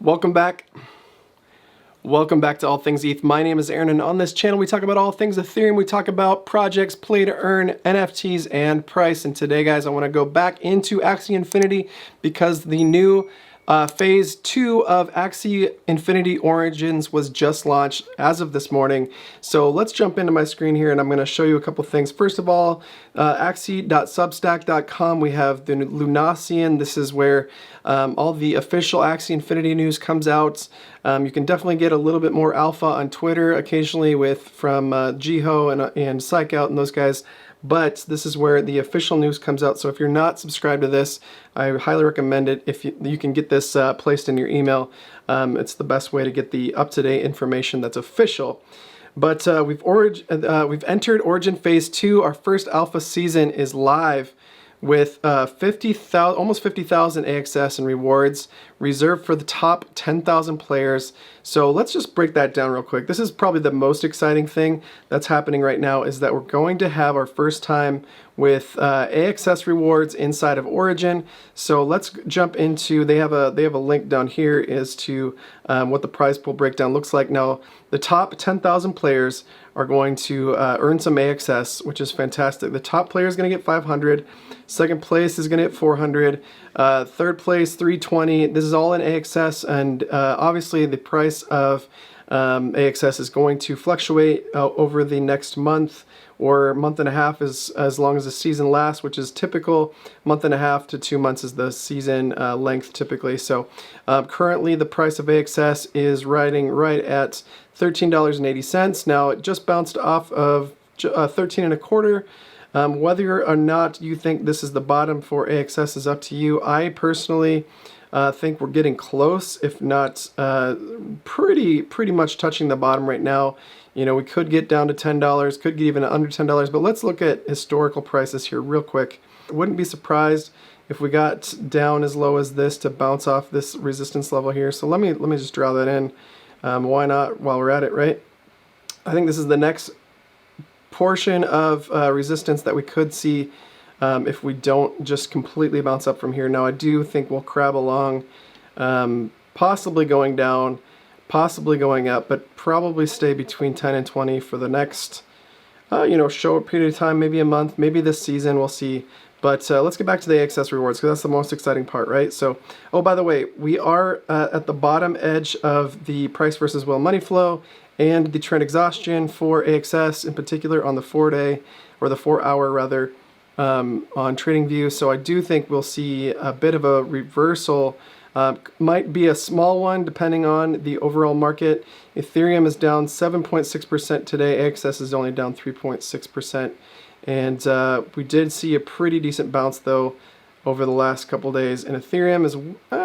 Welcome back. Welcome back to All Things ETH. My name is Aaron, and on this channel we talk about all things Ethereum. We talk about projects, play to earn, NFTs, and price. And today, guys, I want to go back into Axie Infinity because the new Phase 2 of Axie Infinity Origins was just launched as of this morning. So let's jump into my screen here and I'm going to show you a couple things. First of all, axie.substack.com, we have the Lunacian. This is where all the official Axie Infinity news comes out. You can definitely get a little bit more alpha on Twitter occasionally from Jiho and Psychout and those guys. But this is where the official news comes out. So if you're not subscribed to this, I highly recommend it. If you can get this placed in your email, it's the best way to get the up-to-date information that's official. But we've entered Origin Phase 2. Our first alpha season is live with almost 50,000 AXS and rewards reserved for the top 10,000 players. So let's just break that down real quick. This is probably the most exciting thing that's happening right now, is that we're going to have our first time with AXS rewards inside of Origin. So let's jump into, they have a link down here as to what the prize pool breakdown looks like. Now, the top 10,000 players are going to earn some AXS, which is fantastic. The top player is going to get 500. Second place is going to get 400. Third place, 320. This is all in AXS, and obviously the price of AXS is going to fluctuate over the next month or month and a half as long as the season lasts, which is typical. Month and a half to 2 months is the season length typically. So currently the price of AXS is riding right at $13.80. Now it just bounced off of 13.25. Whether or not you think this is the bottom for AXS is up to you. I personally think we're getting close, if not pretty much touching the bottom right now. You know, we could get down to $10, could get even under $10, but let's look at historical prices here real quick. I wouldn't be surprised if we got down as low as this to bounce off this resistance level here. So let me just draw that in. Why not while we're at it, right? I think this is the next portion of resistance that we could see if we don't just completely bounce up from here. Now I do think we'll crab along, possibly going down, possibly going up, but probably stay between 10 and 20 for the next short period of time, maybe a month, maybe this season, we'll see. But let's get back to the AXS rewards, because that's the most exciting part, right? So, oh, by the way, we are at the bottom edge of the price versus will money flow and the trend exhaustion for AXS, in particular on the 4-day, or the 4-hour rather, on TradingView. So I do think we'll see a bit of a reversal. Might be a small one depending on the overall market. Ethereum is down 7.6% today. AXS is only down 3.6%. And we did see a pretty decent bounce though over the last couple days. And Ethereum is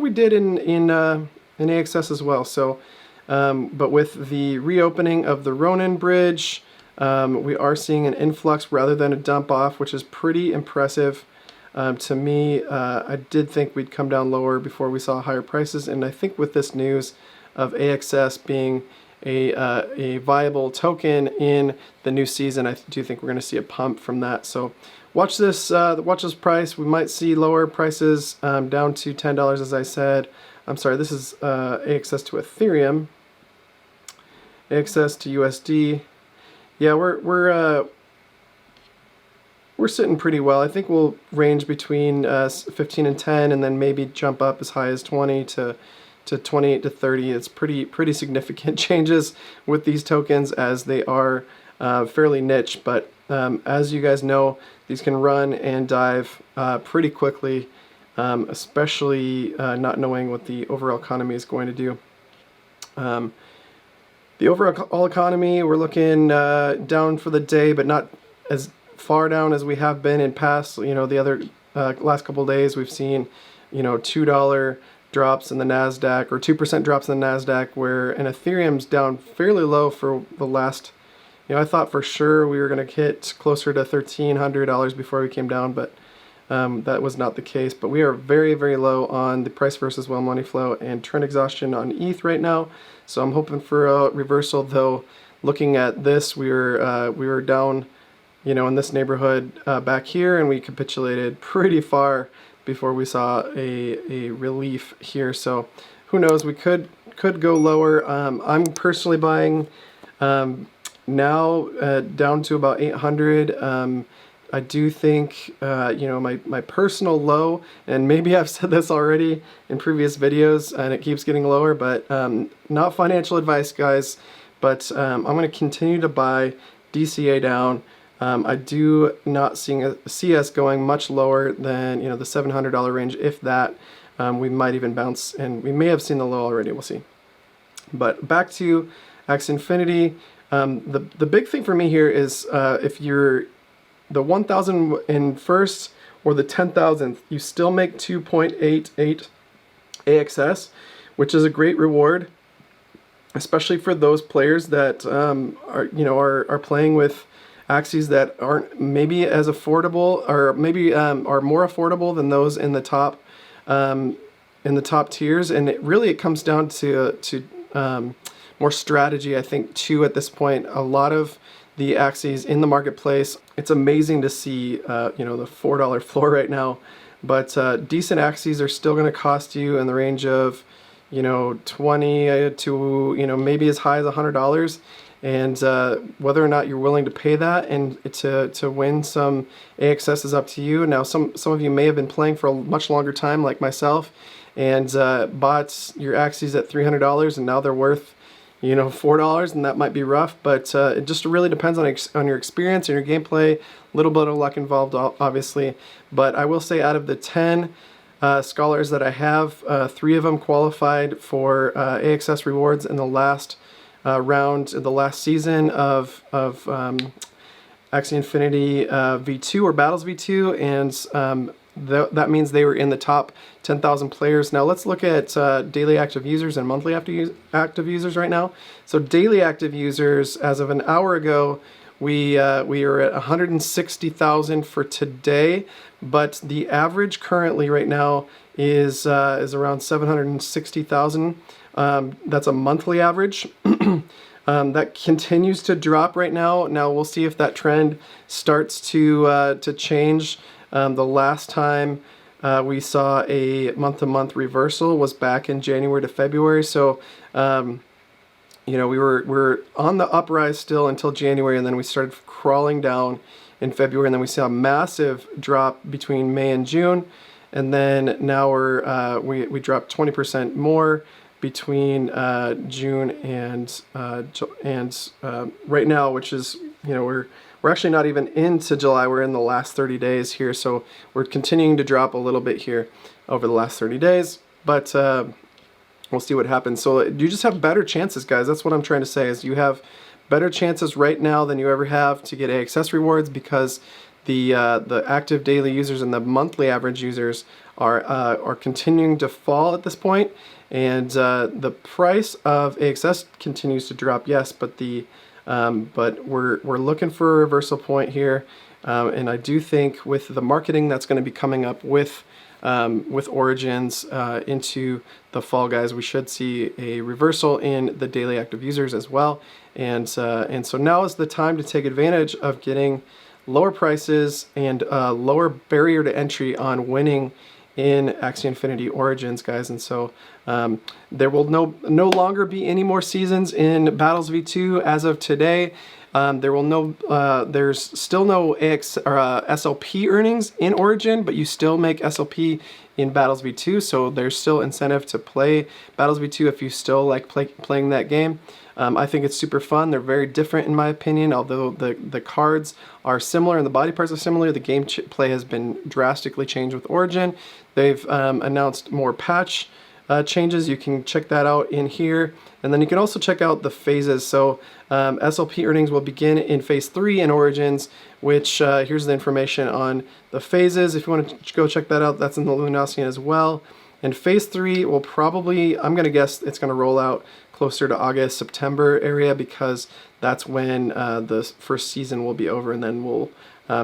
we did in AXS as well. So, but with the reopening of the Ronin bridge, we are seeing an influx rather than a dump off, which is pretty impressive. To me, I did think we'd come down lower before we saw higher prices, and I think with this news of AXS being a viable token in the new season, I do think we're going to see a pump from that. So watch this price. We might see lower prices down to $10, as I said. I'm sorry, this is AXS to Ethereum, AXS to USD. Yeah, we're sitting pretty well. I think we'll range between 15 and 10, and then maybe jump up as high as 20 to 28 to 30. It's pretty significant changes with these tokens, as they are fairly niche. But as you guys know, these can run and dive pretty quickly, especially not knowing what the overall economy is going to do. The overall economy, we're looking down for the day, but not as far down as we have been in past. The other last couple of days we've seen $2 drops in the Nasdaq, or 2% drops in the Nasdaq, and Ethereum's down fairly low for the last, I thought for sure we were going to hit closer to $1,300 before we came down, but that was not the case. But we are very, very low on the price versus well money flow and trend exhaustion on ETH right now. So I'm hoping for a reversal, though. Looking at this, we were down in this neighborhood back here, and we capitulated pretty far before we saw a relief here. So who knows, we could go lower. I'm personally buying now down to about 800. I do think, you know, my personal low, and maybe I've said this already in previous videos and it keeps getting lower, but not financial advice, guys, but I'm going to continue to buy DCA down. I do not see us going much lower than, you know, the $700 range, if that. We might even bounce, and we may have seen the low already, we'll see. But back to Axie Infinity, the big thing for me here is if you're the 1,001st or the 10,000th, you still make 2.88 AXS, which is a great reward, especially for those players that are playing with Axies that aren't maybe as affordable, or maybe are more affordable than those in the top tiers. And it comes down to more strategy, I think, too, at this point. A lot of the Axies in the marketplace, it's amazing to see you know, the $4 floor right now, but decent Axies are still going to cost you in the range of, you know, 20 to, you know, maybe as high as $100. And whether or not you're willing to pay that and to win some AXS is up to you. Now, some of you may have been playing for a much longer time, like myself, and bought your Axies at $300, and now they're worth, you know, $4, and that might be rough. But it just really depends on your experience and your gameplay. A little bit of luck involved, obviously. But I will say, out of the 10 scholars that I have, 3 of them qualified for AXS rewards in the last round, the last season of Axie Infinity V2 or Battles V2, and that means they were in the top 10,000 players. Now let's look at daily active users and monthly active users right now. So daily active users, as of an hour ago, we are at 160,000 for today, but the average currently right now is around 760,000. That's a monthly average. That continues to drop right now. Now we'll see if that trend starts to change. The last time we saw a month-to-month reversal was back in January to February. So you know, we were on the uprise still until January, and then we started crawling down in February, and then we saw a massive drop between May and June, and then now we dropped 20% more between June and right now, which is, you know, we're actually not even into July. We're in the last 30 days here, so we're continuing to drop a little bit here over the last 30 days, but we'll see what happens. So you just have better chances, guys. That's what I'm trying to say, is you have better chances right now than you ever have to get AXS rewards, because the active daily users and the monthly average users are continuing to fall at this point, and the price of AXS continues to drop. Yes, but but we're looking for a reversal point here, and I do think with the marketing that's going to be coming up with Origins into the fall, guys, we should see a reversal in the daily active users as well, and so now is the time to take advantage of getting lower prices and lower barrier to entry on winning in Axie Infinity Origins, guys. And so there will no longer be any more seasons in Battles V2 as of today. There's still no SLP earnings in Origin, but you still make SLP in Battles V2, so there's still incentive to play Battles V2 if you still like playing that game. I think it's super fun. They're very different in my opinion, although the cards are similar and the body parts are similar. The game play has been drastically changed with Origin. They've announced more patch changes. You can check that out in here, and then you can also check out the phases. So SLP earnings will begin in phase 3 in Origins, which here's the information on the phases. If you want to go check that out, that's in the Lunacian as well. And phase 3 will probably, I'm going to guess it's going to roll out closer to August, September area, because that's when the first season will be over, and then we'll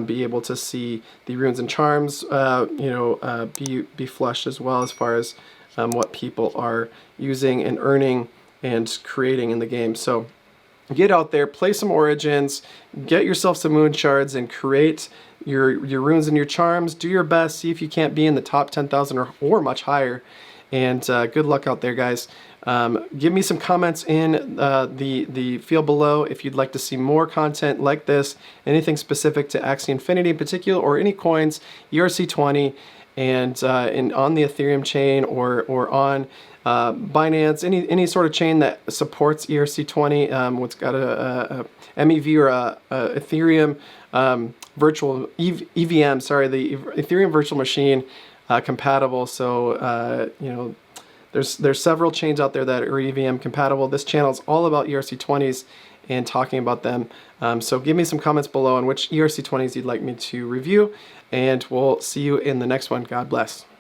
be able to see the runes and charms be flushed as well, as far as what people are using and earning and creating in the game. So get out there, play some Origins, get yourself some moon shards, and create your runes and your charms. Do your best. See if you can't be in the top 10,000 or much higher. And good luck out there, guys. Give me some comments in the field below if you'd like to see more content like this, anything specific to Axie Infinity in particular, or any coins, ERC20, and on the Ethereum chain or on Binance, any sort of chain that supports ERC20, what's got a MEV or a Ethereum virtual EVM, sorry, the Ethereum virtual machine compatible. So you know, there's several chains out there that are EVM compatible. This channel is all about ERC20s and talking about them. So give me some comments below on which ERC20s you'd like me to review, and we'll see you in the next one. God bless.